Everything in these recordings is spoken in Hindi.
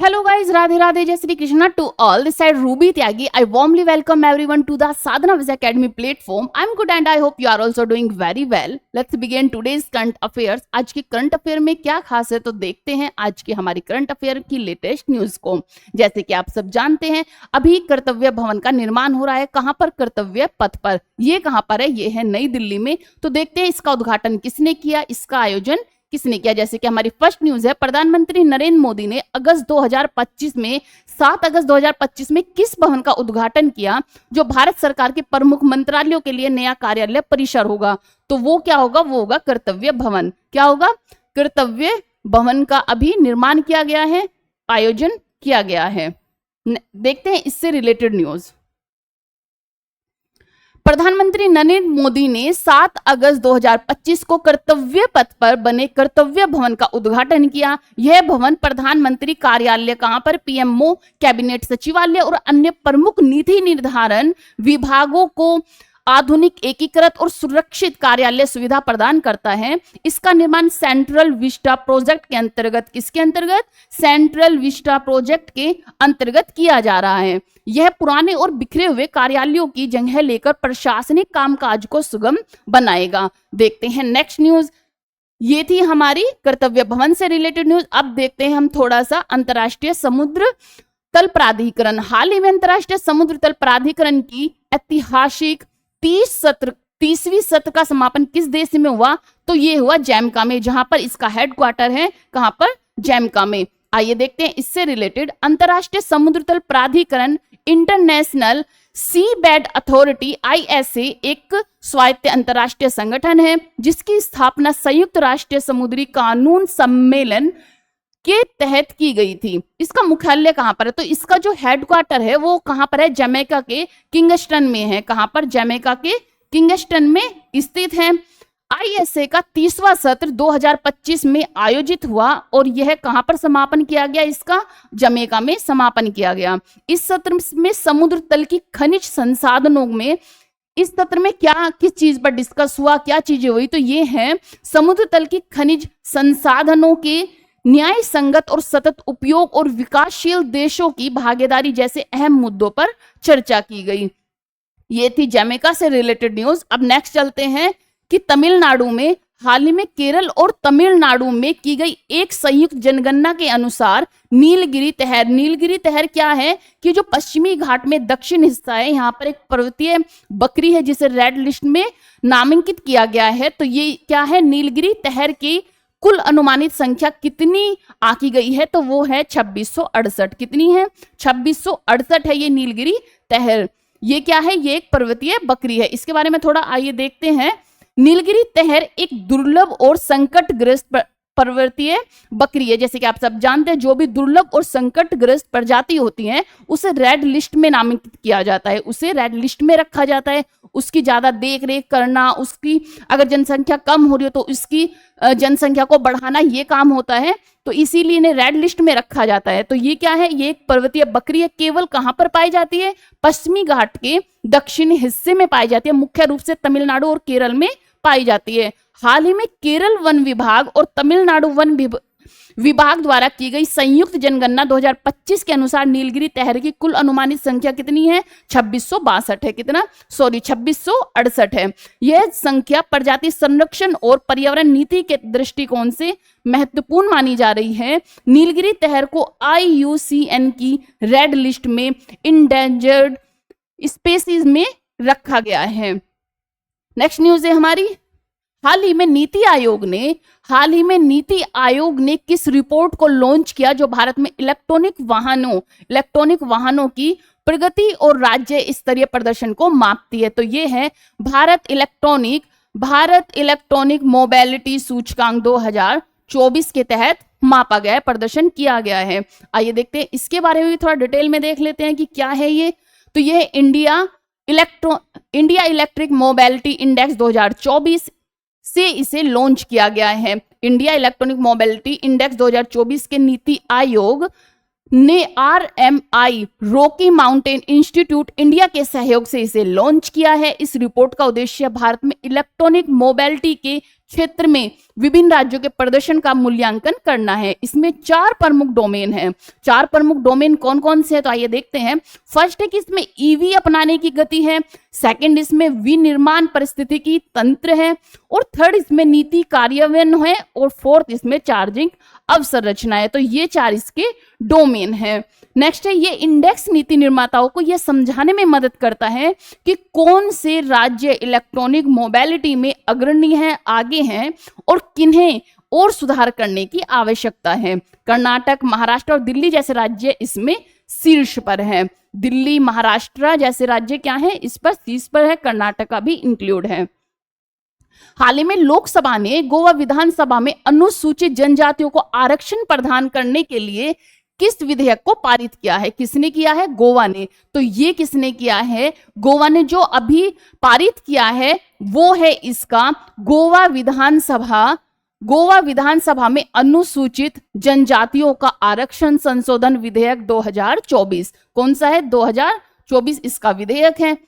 Hello guys, Radhe Radhe, Jai Shri Krishna to all. This side Ruby Tyagi. I warmly welcome everyone to the Sadhana Viz Academy platform. I'm good and I hope you are also doing very well. Let's begin today's current affairs. आज के करंट अफेयर में क्या खास है तो देखते हैं आज की हमारी करंट अफेयर की लेटेस्ट न्यूज को। जैसे कि आप सब जानते हैं अभी कर्तव्य भवन का निर्माण हो रहा है। कहां पर? कर्तव्य पथ पर। ये कहां पर है? ये है नई दिल्ली में। तो देखते हैं इसका उद्घाटन किसने किया, इसका आयोजन किसने किया। जैसे कि हमारी फर्स्ट न्यूज है, प्रधानमंत्री नरेंद्र मोदी ने अगस्त 2025 में 7 अगस्त 2025 में किस भवन का उद्घाटन किया जो भारत सरकार के प्रमुख मंत्रालयों के लिए नया कार्यालय परिसर होगा। तो वो क्या होगा? वो होगा कर्तव्य भवन। क्या होगा? कर्तव्य भवन का अभी निर्माण किया गया है, आयोजन किया गया है। देखते हैं इससे रिलेटेड न्यूज। प्रधानमंत्री नरेंद्र मोदी ने 7 अगस्त 2025 को कर्तव्य पथ पर बने कर्तव्य भवन का उद्घाटन किया। यह भवन प्रधानमंत्री कार्यालय, कहां पर? पीएमओ, कैबिनेट सचिवालय और अन्य प्रमुख नीति निर्धारण विभागों को आधुनिक, एकीकृत और सुरक्षित कार्यालय सुविधा प्रदान करता है। इसका निर्माण सेंट्रल विस्टा प्रोजेक्ट के अंतर्गत, किसके अंतर्गत? सेंट्रल विस्टा प्रोजेक्ट के अंतर्गत किया जा रहा है। यह पुराने और बिखरे हुए कार्यालयों की जगह लेकर प्रशासनिक कामकाज को सुगम बनाएगा। देखते हैं नेक्स्ट न्यूज। ये थी हमारी कर्तव्य भवन से रिलेटेड न्यूज। अब देखते हैं हम थोड़ा सा अंतर्राष्ट्रीय समुद्र तल प्राधिकरण। हाल ही में अंतर्राष्ट्रीय समुद्र तल प्राधिकरण की ऐतिहासिक 30वीं सत्र का समापन किस देश में हुआ? तो ये हुआ जैमका में, जहां पर इसका हेडक्वार्टर है। कहां पर? जैमका में। आइए देखते हैं इससे रिलेटेड। अंतर्राष्ट्रीय समुद्र तल प्राधिकरण, इंटरनेशनल सी बेड अथॉरिटी ISA, एक स्वायत्त अंतर्राष्ट्रीय संगठन है जिसकी स्थापना संयुक्त राष्ट्रीय समुद्री कानून सम्मेलन के तहत की गई थी। इसका मुख्यालय कहां पर है? तो इसका जो हेडक्वार्टर है वो कहां पर है? जमैका के किंगस्टन में है। कहां पर? जमैका के किंगस्टन में स्थित है। ISA का 30वां सत्र 2025 में आयोजित हुआ और यह कहां पर समापन किया गया? इसका जमैका में समापन किया गया। इस सत्र में समुद्र तल की खनिज संसाधनों में, इस सत्र में क्या किस चीज पर डिस्कस हुआ, क्या चीजें हुई? तो ये है समुद्र तल की खनिज संसाधनों के न्याय संगत और सतत उपयोग और विकासशील देशों की भागीदारी जैसे अहम मुद्दों पर चर्चा की गई। ये थी जमैका से रिलेटेड न्यूज। अब नेक्स्ट चलते हैं कि तमिलनाडु में हाल ही में केरल और तमिलनाडु में की गई एक संयुक्त जनगणना के अनुसार नीलगिरी तहर क्या है कि जो पश्चिमी घाट में दक्षिण हिस्सा है, यहाँ पर एक पर्वतीय बकरी है जिसे रेड लिस्ट में नामांकित किया गया है। तो ये क्या है? नीलगिरी तहर की कुल अनुमानित संख्या कितनी आंकी गई है? तो वो है 2668। कितनी है? 2668 है ये नीलगिरी तहर। ये क्या है? ये एक पर्वतीय बकरी है। इसके बारे में थोड़ा आइए देखते हैं। नीलगिरी तहर एक दुर्लभ और संकटग्रस्त पर्वतीय बकरी है। जैसे कि आप सब जानते हैं जो भी दुर्लभ और संकटग्रस्त प्रजाति होती हैं उसे रेड लिस्ट में नामांकित किया जाता है, उसे रेड लिस्ट में रखा जाता है। उसकी ज्यादा देख रेख करना, उसकी अगर जनसंख्या कम हो रही हो तो उसकी जनसंख्या को बढ़ाना, ये काम होता है। तो इसीलिए इन्हें रेड लिस्ट में रखा जाता है। तो ये क्या है? ये एक पर्वतीय बकरी है। केवल कहां पर पाई जाती है? पश्चिमी घाट के दक्षिणी हिस्से में पाई जाती है। मुख्य रूप से तमिलनाडु और केरल में पाई जाती है। हाल ही में केरल वन विभाग और तमिलनाडु वन विभाग द्वारा की गई संयुक्त जनगणना 2025 के अनुसार नीलगिरी तहर की कुल अनुमानित संख्या कितनी है? 2662 है। कितना? 2668 है। यह संख्या प्रजाति संरक्षण और पर्यावरण नीति के दृष्टिकोण से महत्वपूर्ण मानी जा रही है। नीलगिरी तहर को IUCN की रेड लिस्ट में इंडेंजर्ड स्पीशीज में रखा गया है। नेक्स्ट न्यूज है हमारी। हाल ही में नीति आयोग ने किस रिपोर्ट को लॉन्च किया जो भारत में इलेक्ट्रॉनिक वाहनों की प्रगति और राज्य स्तरीय प्रदर्शन को मापती है? तो ये है भारत इलेक्ट्रॉनिक मोबिलिटी सूचकांक 2024 के तहत मापा गया है, प्रदर्शन किया गया है। आइए देखते हैं इसके बारे में भी थोड़ा डिटेल में देख लेते हैं कि क्या है ये। तो ये है इंडिया इलेक्ट्रिक मोबिलिटी इंडेक्स 2024 से इसे लॉन्च किया गया है। इंडिया इलेक्ट्रॉनिक मोबिलिटी इंडेक्स 2024 के नीति आयोग ने RMI Rocky mountain institute India के सहयोग से इसे लॉन्च किया है। इस रिपोर्ट का उद्देश्य भारत में इलेक्ट्रॉनिक मोबिलिटी के क्षेत्र में विभिन्न राज्यों के प्रदर्शन का मूल्यांकन करना है। इसमें 4 प्रमुख डोमेन हैं। 4 प्रमुख डोमेन कौन कौन से हैं तो आइए देखते हैं। फर्स्ट है कि इसमें ईवी अपनाने की गति है, सेकंड इसमें विनिर्माण परिस्थितिकी तंत्र है, और थर्ड इसमें नीति कार्यान्वयन है, और फोर्थ इसमें चार्जिंग अवसंरचना है। तो ये 4 इसके डोमेन है। नेक्स्ट है ये इंडेक्स नीति निर्माताओं को यह समझाने में मदद करता है कि कौन से राज्य इलेक्ट्रॉनिक मोबिलिटी में अग्रणी हैं, आगे हैं, और किन्हें और सुधार करने की आवश्यकता है। कर्नाटक, महाराष्ट्र और दिल्ली जैसे राज्य इसमें शीर्ष पर हैं। दिल्ली, महाराष्ट्र जैसे राज्य क्या हैं, इस पर शीर्ष पर है। कर्नाटक भी इंक्लूड है। हाल ही में लोकसभा ने गोवा विधानसभा में अनुसूचित जनजातियों को आरक्षण प्रदान करने के लिए किस विधेयक को पारित किया है? किसने किया है? गोवा ने। तो ये किसने किया है? गोवा ने। जो अभी पारित किया है वो है इसका गोवा विधानसभा में अनुसूचित जनजातियों का आरक्षण संशोधन विधेयक 2024। कौन सा है? 2024 इसका विधेयक है।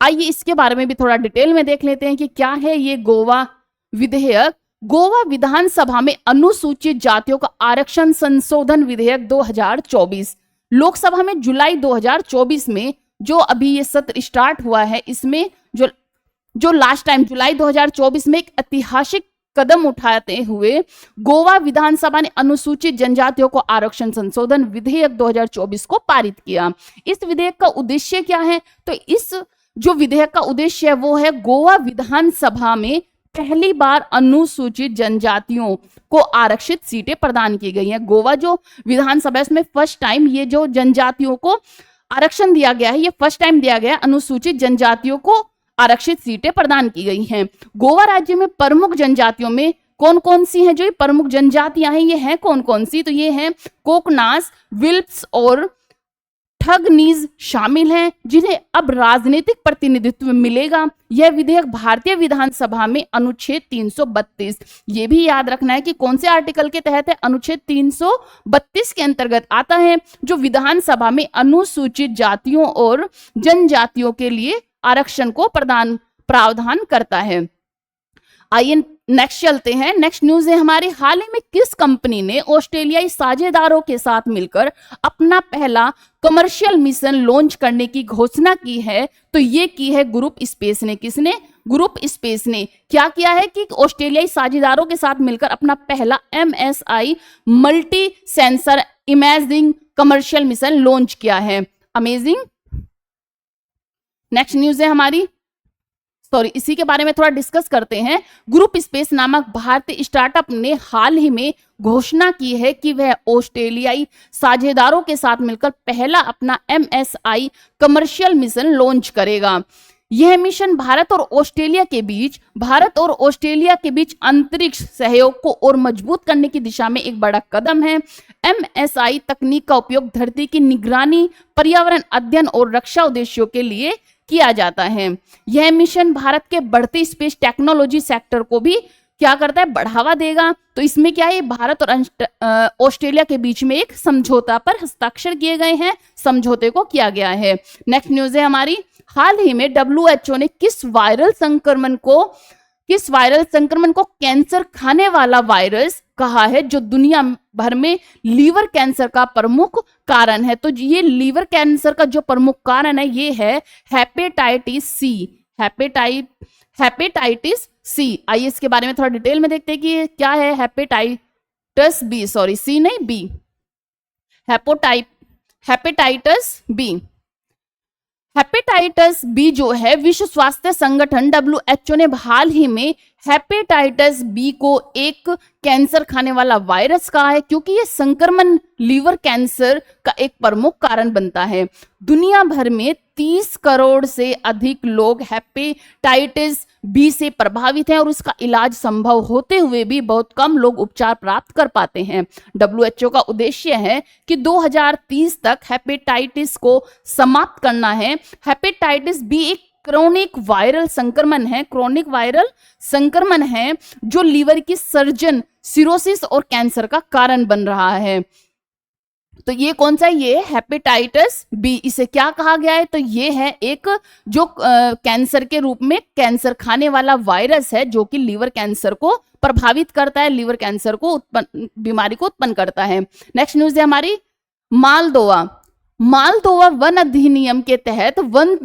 आइए इसके बारे में भी थोड़ा डिटेल में देख लेते हैं कि क्या है ये गोवा विधेयक। गोवा विधानसभा में अनुसूचित जातियों का आरक्षण संशोधन विधेयक 2024 लोकसभा में जुलाई 2024 में जो अभी ये सत्र स्टार्ट हुआ है, इसमें जो लास्ट टाइम जुलाई 2024 में एक ऐतिहासिक कदम उठाते हुए गोवा विधानसभा ने अनुसूचित जनजातियों को आरक्षण संशोधन विधेयक 2024 को पारित किया। इस विधेयक का उद्देश्य क्या है? तो इस जो विधेयक का उद्देश्य है वो है गोवा विधानसभा में पहली बार अनुसूचित जनजातियों को आरक्षित सीटें प्रदान की गई हैं। गोवा जो विधानसभा इसमें फर्स्ट टाइम ये जो जनजातियों को आरक्षण दिया गया है, ये फर्स्ट टाइम दिया गया है। अनुसूचित जनजातियों को आरक्षित सीटें प्रदान की गई हैं। गोवा राज्य में प्रमुख जनजातियों में कौन कौन सी हैं? जो ये प्रमुख जनजातियां हैं ये हैं कौन कौन सी? तो ये हैं कोकनास, विल्प्स और ठगनीज शामिल हैं, जिन्हें अब राजनीतिक प्रतिनिधित्व मिलेगा। यह विधेयक भारतीय विधानसभा में अनुच्छेद 332, ये भी याद रखना है कि कौन से आर्टिकल के तहत है? अनुच्छेद 332 के अंतर्गत आता है, जो विधानसभा में अनुसूचित जातियों और जनजातियों के लिए आरक्षण को प्रावधान करता है। आइए नेक्स्ट चलते हैं। नेक्स्ट न्यूज है हमारी, हाल ही में किस कंपनी ने ऑस्ट्रेलियाई साझेदारों के साथ मिलकर अपना पहला कमर्शियल मिशन लॉन्च करने की घोषणा की है? तो ये की है ग्रुप स्पेस ने। किसने? ग्रुप स्पेस ने क्या किया है कि ऑस्ट्रेलियाई साझेदारों के साथ मिलकर अपना पहला MSI multi sensor imaging commercial mission launch किया है। अमेजिंग। नेक्स्ट न्यूज है हमारी, इसी के बारे में थोड़ा डिस्कस करते हैं। ग्रुप स्पेस नामक भारतीय स्टार्टअप ने हाल ही में घोषणा की है कि वह ऑस्ट्रेलियाई साझेदारों के साथ मिलकर पहला अपना MSI कमर्शियल मिशन लॉन्च करेगा। यह मिशन भारत और ऑस्ट्रेलिया के बीच अंतरिक्ष सहयोग को और मजबूत करने की दिशा में एक बड़ा कदम है। MSI तकनीक का उपयोग धरती की निगरानी, पर्यावरण अध्ययन और रक्षा उद्देश्यों के लिए किया जाता है। यह मिशन भारत के बढ़ते स्पेस टेक्नोलॉजी सेक्टर को भी क्या करता है? बढ़ावा देगा। तो इसमें क्या है? भारत और ऑस्ट्रेलिया के बीच में एक समझौता पर हस्ताक्षर किए गए हैं, समझौते को किया गया है। नेक्स्ट न्यूज है हमारी, हाल ही में WHO ने किस वायरल संक्रमण को कैंसर खाने वाला वायरस कहा है, जो दुनिया भर में लीवर कैंसर का प्रमुख कारण है? तो ये लीवर कैंसर का जो प्रमुख कारण है ये है हेपेटाइटिस सी। Hepatitis C. आइए इसके बारे में थोड़ा डिटेल में देखते हैं कि क्या है हेपेटाइटिस बी, सी नहीं B, hepatitis B. Hepatitis B जो है, विश्व स्वास्थ्य संगठन WHO ने हाल ही में हेपेटाइटिस बी को एक कैंसर खाने वाला वायरस कहा है, क्योंकि यह संक्रमण लीवर कैंसर का एक प्रमुख कारण बनता है। दुनिया भर में 30 करोड़ से अधिक लोग हेपेटाइटिस बी से प्रभावित हैं और इसका इलाज संभव होते हुए भी बहुत कम लोग उपचार प्राप्त कर पाते हैं। WHO का उद्देश्य है कि 2030 तक हेपेटाइटिस को समाप्त करना है। हेपेटाइटिस बी एक क्रोनिक वायरल संक्रमण है जो लीवर की सर्जन, सिरोसिस और कैंसर का कारण बन रहा है। तो ये कौन सा है? ये हेपेटाइटिस बी। इसे क्या कहा गया है? तो ये है एक जो कैंसर के रूप में कैंसर खाने वाला वायरस है जो कि लीवर कैंसर को प्रभावित करता है, लीवर कैंसर को बीमारी को उत्पन्न करता है। नेक्स्ट न्यूज है हमारी मालदोवा। मालदोवा वन अधिनियम के तहत वन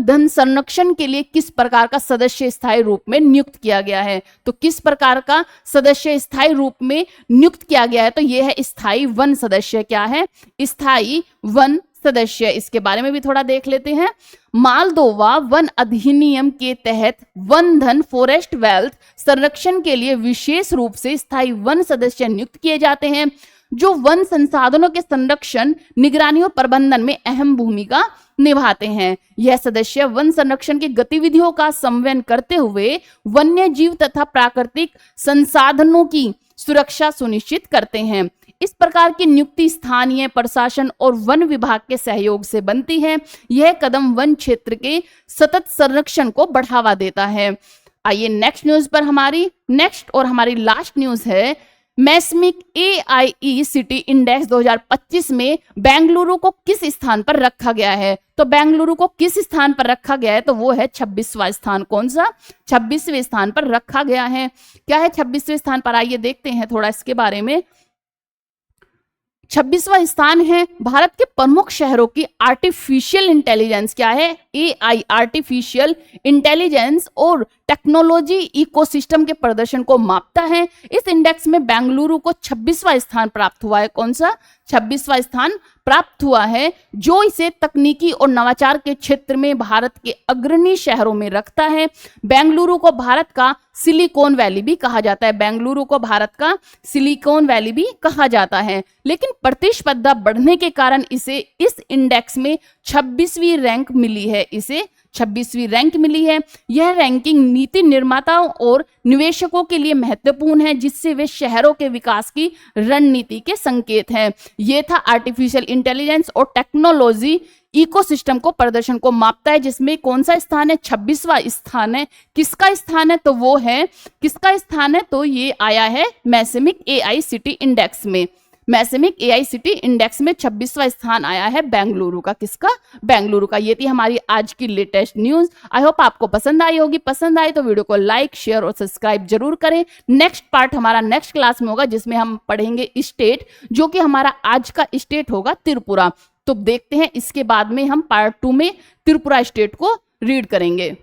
धन संरक्षण के लिए किस प्रकार का सदस्य स्थायी रूप में नियुक्त किया गया है? तो किस प्रकार का सदस्य स्थायी रूप में नियुक्त किया गया है? तो यह है स्थायी वन सदस्य। क्या है? स्थायी वन सदस्य। इसके बारे में भी थोड़ा देख लेते हैं। मालदोवा वन अधिनियम के तहत वन धन फॉरेस्ट वेल्थ संरक्षण के लिए विशेष रूप से स्थायी वन सदस्य नियुक्त किए जाते हैं जो वन संसाधनों के संरक्षण, निगरानी और प्रबंधन में अहम भूमिका निभाते हैं। यह सदस्य वन संरक्षण की गतिविधियों का समन्वय करते हुए वन्य जीव तथा प्राकृतिक संसाधनों की सुरक्षा सुनिश्चित करते हैं। इस प्रकार की नियुक्ति स्थानीय प्रशासन और वन विभाग के सहयोग से बनती है। यह कदम वन क्षेत्र के सतत संरक्षण को बढ़ावा देता है। आइए नेक्स्ट न्यूज पर हमारी लास्ट न्यूज है मैस्मिक AIE सिटी इंडेक्स 2025 में बेंगलुरु को किस स्थान पर रखा गया है? तो बेंगलुरु को किस स्थान पर रखा गया है? तो वो है 26वां स्थान। कौन सा? 26वें स्थान पर रखा गया है। क्या है 26वें स्थान पर? आइए देखते हैं थोड़ा इसके बारे में। 26वां स्थान है भारत के प्रमुख शहरों की आर्टिफिशियल इंटेलिजेंस। क्या है? AI आर्टिफिशियल इंटेलिजेंस और टेक्नोलॉजी इकोसिस्टम के प्रदर्शन को मापता है। इस इंडेक्स में बेंगलुरु को 26वां स्थान प्राप्त हुआ है। कौन सा? 26वां स्थान प्राप्त हुआ है, जो इसे तकनीकी और नवाचार के क्षेत्र में भारत के अग्रणी शहरों में रखता है। बेंगलुरु को भारत का सिलिकॉन वैली भी कहा जाता है। बेंगलुरु को भारत का सिलिकॉन वैली भी कहा जाता है, लेकिन प्रतिस्पर्धा बढ़ने के कारण इसे इस इंडेक्स में 26वीं रैंक मिली है। इसे 26वीं रैंक मिली है। यह रैंकिंग नीति निर्माताओं और निवेशकों के लिए महत्वपूर्ण है, जिससे वे शहरों के विकास की रणनीति के संकेत हैं। यह था आर्टिफिशियल इंटेलिजेंस और टेक्नोलॉजी इकोसिस्टम को प्रदर्शन को मापता है, जिसमें कौन सा स्थान है? 26वां स्थान है। किसका स्थान है? तो वो है किसका स्थान है? तो ये आया है मैस्मिक AI सिटी इंडेक्स में। मैस्मिक AI सिटी इंडेक्स में 26वां स्थान आया है बेंगलुरु का। किसका? बेंगलुरु का। ये थी हमारी आज की लेटेस्ट न्यूज। आई होप आपको पसंद आई होगी। पसंद आई तो वीडियो को लाइक, शेयर और सब्सक्राइब जरूर करें। नेक्स्ट पार्ट हमारा नेक्स्ट क्लास में होगा, जिसमें हम पढ़ेंगे स्टेट, जो कि हमारा आज का स्टेट होगा त्रिपुरा। तो देखते हैं इसके बाद में हम पार्ट 2 में त्रिपुरा स्टेट को रीड करेंगे।